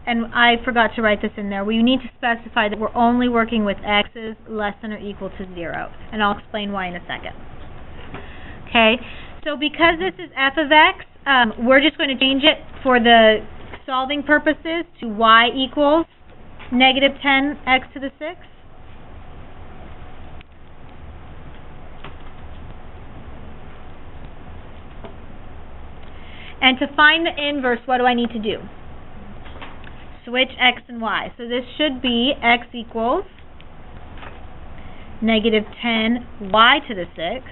and I forgot to write this in there, we need to specify that we're only working with x's less than or equal to 0, and I'll explain why in a second. Okay, so because this is f of x, we're just going to change it for the solving purposes to y equals negative 10x to the 6. And to find the inverse, what do I need to do? Switch x and y. So this should be x equals negative 10y to the 6.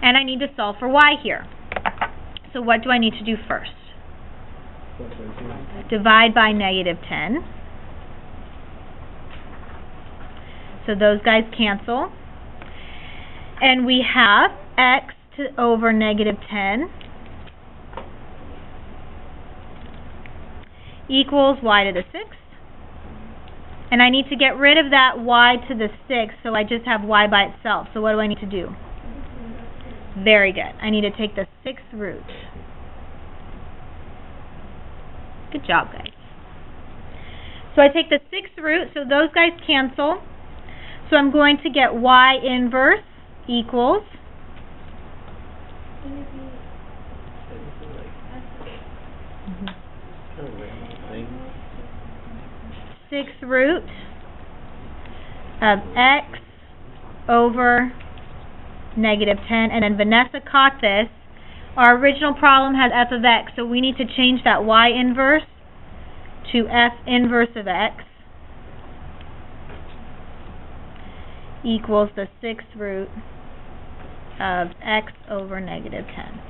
And I need to solve for y here. So what do I need to do first? Divide by negative 10. So those guys cancel. And we have x over negative 10 equals y to the 6th. And I need to get rid of that y to the 6th, so I just have y by itself. So what do I need to do? Very good. I need to take the 6th root. Good job, guys. So I take the 6th root, so those guys cancel. So I'm going to get y inverse equals sixth root of x over negative 10, and then Vanessa caught this. Our original problem has f of x, so we need to change that y inverse to f inverse of x equals the 6th root of x over negative 10.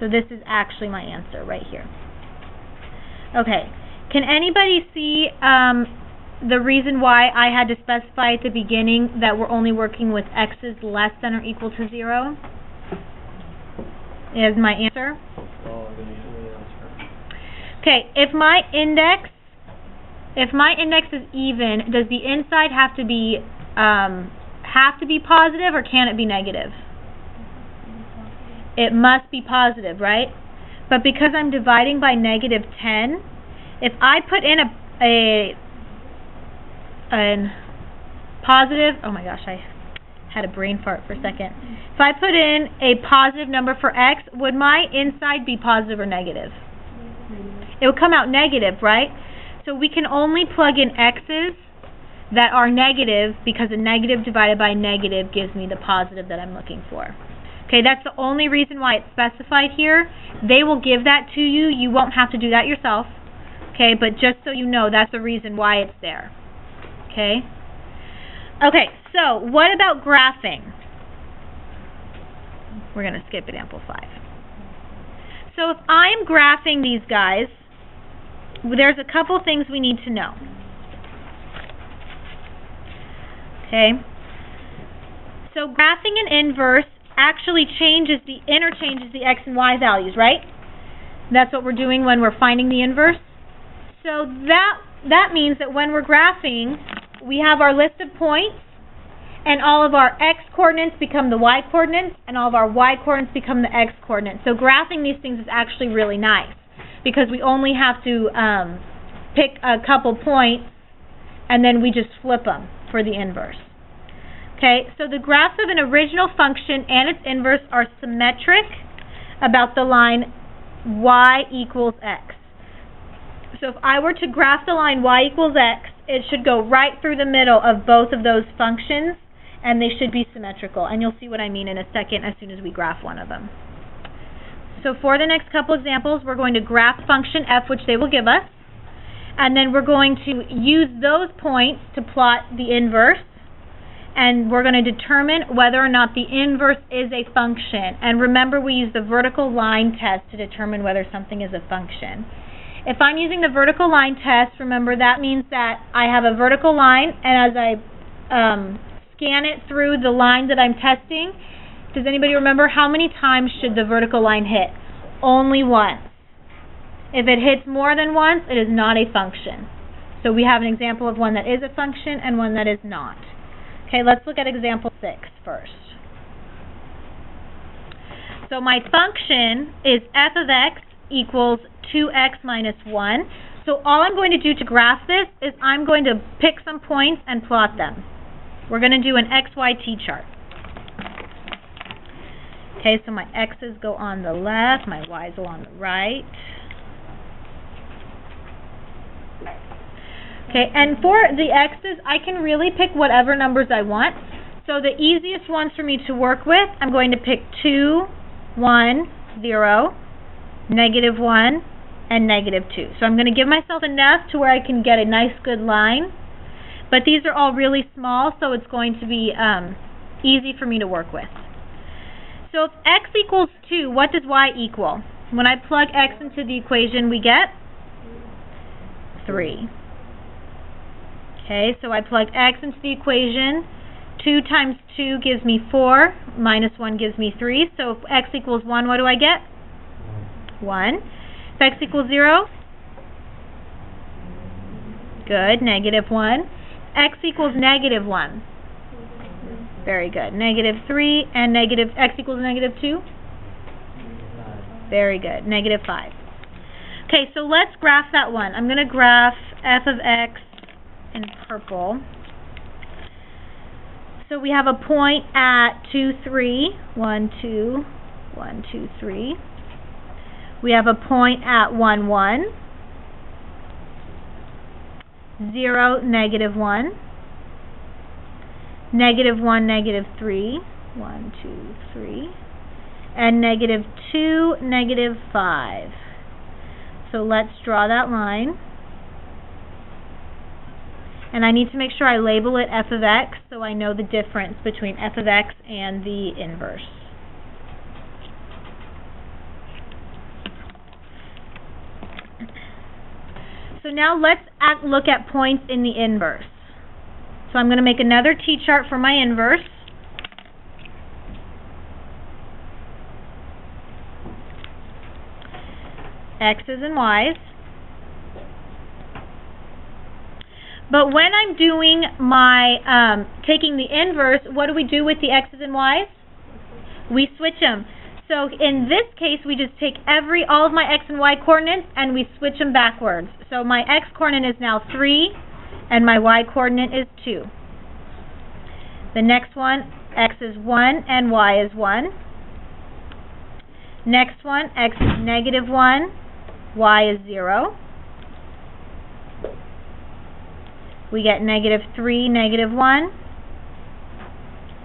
So this is actually my answer right here. Okay, can anybody see the reason why I had to specify at the beginning that we're only working with x's less than or equal to 0? Is my answer? Okay, if my index is even, does the inside have to be positive, or can it be negative? It must be positive, right? But because I'm dividing by negative 10, if I put in a positive, oh my gosh, I had a brain fart for a second. If I put in a positive number for x, would my inside be positive or negative? It would come out negative, right? So we can only plug in x's that are negative, because a negative divided by negative gives me the positive that I'm looking for. Okay, that's the only reason why it's specified here. They will give that to you. You won't have to do that yourself. Okay, but just so you know, that's the reason why it's there. Okay? Okay, so what about graphing? We're going to skip example 5. So if I'm graphing these guys, there's a couple things we need to know. Okay? So graphing an inverse actually interchanges the x and y values, right? That's what we're doing when we're finding the inverse. So that means that when we're graphing, we have our list of points, and all of our x coordinates become the y coordinates, and all of our y coordinates become the x coordinates. So graphing these things is actually really nice, because we only have to pick a couple points, and then we just flip them for the inverse. Okay, so the graphs of an original function and its inverse are symmetric about the line y equals x. So if I were to graph the line y equals x, it should go right through the middle of both of those functions, and they should be symmetrical. And you'll see what I mean in a second as soon as we graph one of them. So for the next couple examples, we're going to graph function f, which they will give us, and then we're going to use those points to plot the inverse. And we're going to determine whether or not the inverse is a function. And remember, we use the vertical line test to determine whether something is a function. If I'm using the vertical line test, remember that means that I have a vertical line, and as I scan it through the line that I'm testing, does anybody remember how many times should the vertical line hit? Only once. If it hits more than once, it is not a function. So we have an example of one that is a function and one that is not. Okay, let's look at example 6 first. So my function is f of x equals 2x minus 1. So all I'm going to do to graph this is I'm going to pick some points and plot them. We're going to do an XYT chart. Okay, so my x's go on the left, my y's go on the right. Okay, and for the x's, I can really pick whatever numbers I want. So the easiest ones for me to work with, I'm going to pick 2, 1, 0, negative 1, and negative 2. So I'm going to give myself enough to where I can get a nice good line. But these are all really small, so it's going to be easy for me to work with. So if x equals 2, what does y equal? When I plug x into the equation, we get 3. Okay, so I plug x into the equation. 2 times 2 gives me 4, minus 1 gives me 3. So if x equals 1, what do I get? 1. If x equals 0? Good, negative 1. X equals negative 1. Very good. Negative 3 and x equals negative 2? Very good. Negative 5. Okay, so let's graph that one. I'm going to graph f of x in purple. So we have a point at 2, 3. 1, 2, 1, 2, 3. We have a point at 1, 1. 0, negative 1. Negative 1, negative 3. 1, 2, 3. And negative 2, negative 5. So let's draw that line. And I need to make sure I label it f of x so I know the difference between f of x and the inverse. So now let's look at points in the inverse. So I'm going to make another T-chart for my inverse. X's and Y's. But when I'm doing my, taking the inverse, what do we do with the X's and Y's? We switch them. So in this case, we just take all of my X and Y coordinates and we switch them backwards. So my X coordinate is now 3 and my Y coordinate is 2. The next one, X is 1 and Y is 1. Next one, X is negative 1, Y is 0. We get negative 3, negative 1,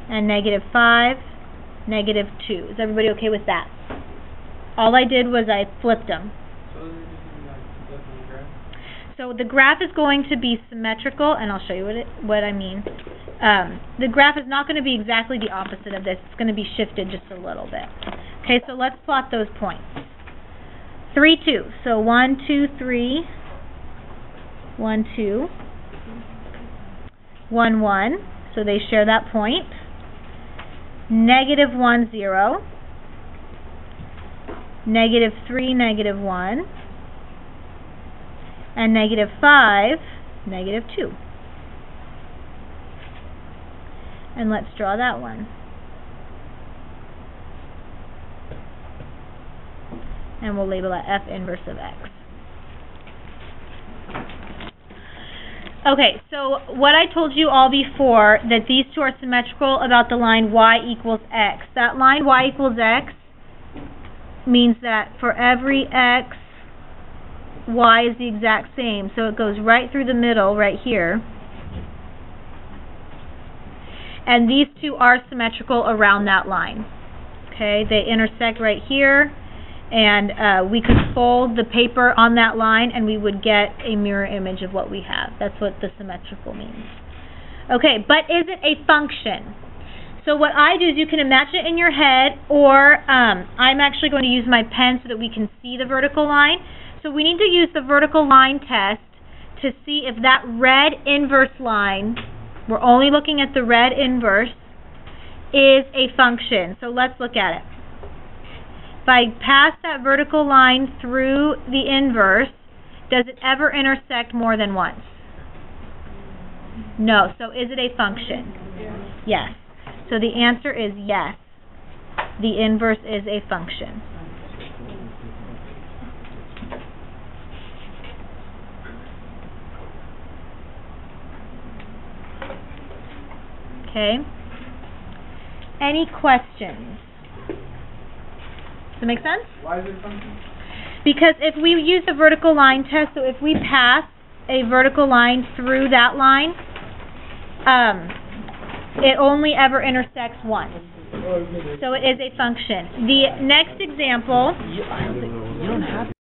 and negative 5, negative 2. Is everybody okay with that? All I did was I flipped them. So the graph is going to be symmetrical, and I'll show you what I mean. The graph is not going to be exactly the opposite of this. It's going to be shifted just a little bit. Okay, so let's plot those points. 3, 2. So 1, 2, 3, 1, 2. 1, 1. So they share that point. Negative 1, 0. Negative 3, negative 1. And negative 5, negative 2. And let's draw that one. And we'll label that f inverse of x. Okay, so what I told you all before, that these two are symmetrical about the line y equals x. That line y equals x means that for every x, y is the exact same. So it goes right through the middle, right here. And these two are symmetrical around that line. Okay, they intersect right here. And we could fold the paper on that line and we would get a mirror image of what we have. That's what the symmetrical means. Okay, but is it a function? So what I do is you can imagine it in your head, or I'm actually going to use my pen so that we can see the vertical line. So we need to use the vertical line test to see if that red inverse line, we're only looking at the red inverse, is a function. So let's look at it. If I pass that vertical line through the inverse, does it ever intersect more than once? No. So is it a function? Yes. So the answer is yes. the inverse is a function. Okay. Any questions? Does that make sense? Why is it a function? Because if we use the vertical line test, so if we pass a vertical line through that line, it only ever intersects once. So it is a function. The next example. You don't have